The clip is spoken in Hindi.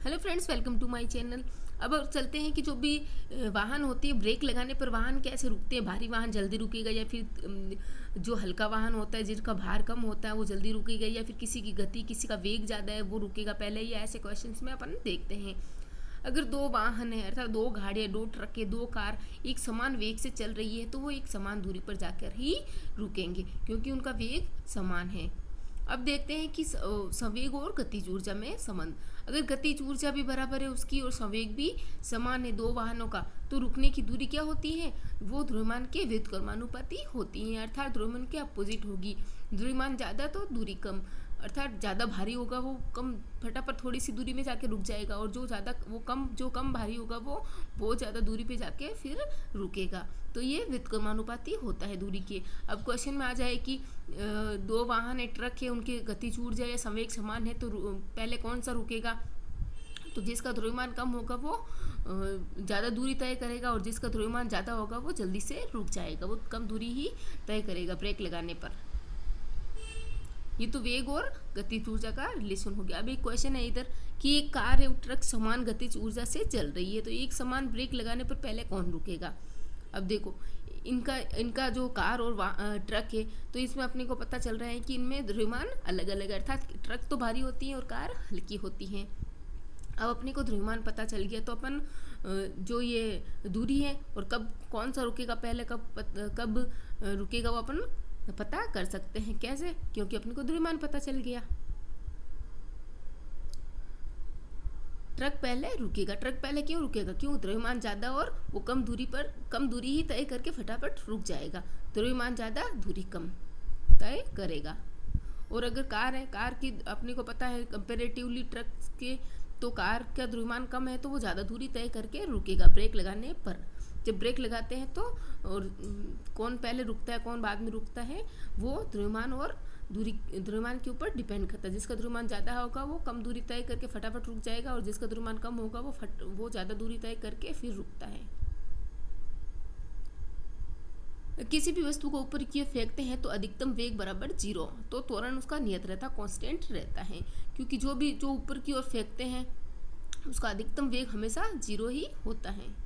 Hello friends, welcome to my channel. अब चलते हैं कि जो भी वाहन होती है, ब्रेक लगाने पर वाहन कैसे रुकते हैं। भारी वाहन जल्दी रुकेगा या फिर जो हल्का वाहन होता है जिसका भार कम होता है वो जल्दी रुकेगा, या फिर किसी की गति, किसी का वेग ज़्यादा है वो रुकेगा पहले। या ऐसे क्वेश्चंस में अपन देखते हैं। अगर दो वाहन है अर्थात दो गाड़ियाँ, दो ट्रकें, दो कार एक समान वेग से चल रही है तो वो एक समान दूरी पर जाकर ही रुकेंगे क्योंकि उनका वेग समान है। अब देखते हैं कि संवेग और गतिज ऊर्जा में संबंध। अगर गतिज ऊर्जा भी बराबर है उसकी और संवेग भी समान है दो वाहनों का, तो रुकने की दूरी क्या होती है, वो द्रव्यमान के व्युत्क्रमानुपाती होती है, अर्थात द्रव्यमान के अपोजिट होगी। द्रव्यमान ज़्यादा तो दूरी कम, अर्थात ज़्यादा भारी होगा वो कम फटाफट थोड़ी सी दूरी में जाके रुक जाएगा, और जो कम भारी होगा वो बहुत ज़्यादा दूरी पे जाके फिर रुकेगा। तो ये व्युत्क्रमानुपाती होता है दूरी के। अब क्वेश्चन में आ जाए कि दो वाहन है, ट्रक है, उनके गतिज ऊर्जा या संवेग समान है तो पहले कौन सा रुकेगा। तो जिसका द्रव्यमान कम होगा वो ज़्यादा दूरी तय करेगा, और जिसका द्रव्यमान ज़्यादा होगा वो जल्दी से रुक जाएगा, वो कम दूरी ही तय करेगा ब्रेक लगाने पर। ये तो वेग और गतिज ऊर्जा का रिलेशन हो गया। अब एक क्वेश्चन है इधर कि एक कार है, ट्रक समान गतिज ऊर्जा से चल रही है, तो एक समान ब्रेक लगाने पर पहले कौन रुकेगा। अब देखो इनका जो कार और ट्रक है, तो इसमें अपने को पता चल रहा है कि इनमें द्रव्यमान अलग अलग है, अर्थात ट्रक तो भारी होती है और कार हल्की होती है। अब अपने को द्रव्यमान पता चल गया तो अपन जो ये दूरी है और कब कौन सा रुकेगा पहले, कब रुकेगा, वो अपन पता कर सकते हैं। कैसे? क्योंकि अपने को द्रव्यमान पता चल गया। ट्रक पहले रुकेगा। ट्रक पहले क्यों रुकेगा? क्यों? द्रव्यमान ज़्यादा और वो कम दूरी ही तय करके फटाफट रुक जाएगा। द्रव्यमान ज़्यादा, दूरी कम तय करेगा। और अगर कार है, कार की अपने को पता है कंपेरेटिवली ट्रक के, तो कार का द्रव्यमान कम है तो वो ज़्यादा दूरी तय करके रुकेगा ब्रेक लगाने पर। जब ब्रेक लगाते हैं तो और कौन पहले रुकता है कौन बाद में रुकता है, वो द्रव्यमान के ऊपर डिपेंड करता है। जिसका द्रव्यमान ज़्यादा होगा वो कम दूरी तय करके फटाफट रुक जाएगा, और जिसका द्रव्यमान कम होगा वो ज़्यादा दूरी तय करके फिर रुकता है। किसी भी वस्तु को ऊपर की ओर फेंकते हैं तो अधिकतम वेग बराबर 0, तो त्वरण उसका नियत रहता, कांस्टेंट रहता है, क्योंकि जो ऊपर की ओर फेंकते हैं उसका अधिकतम वेग हमेशा 0 ही होता है।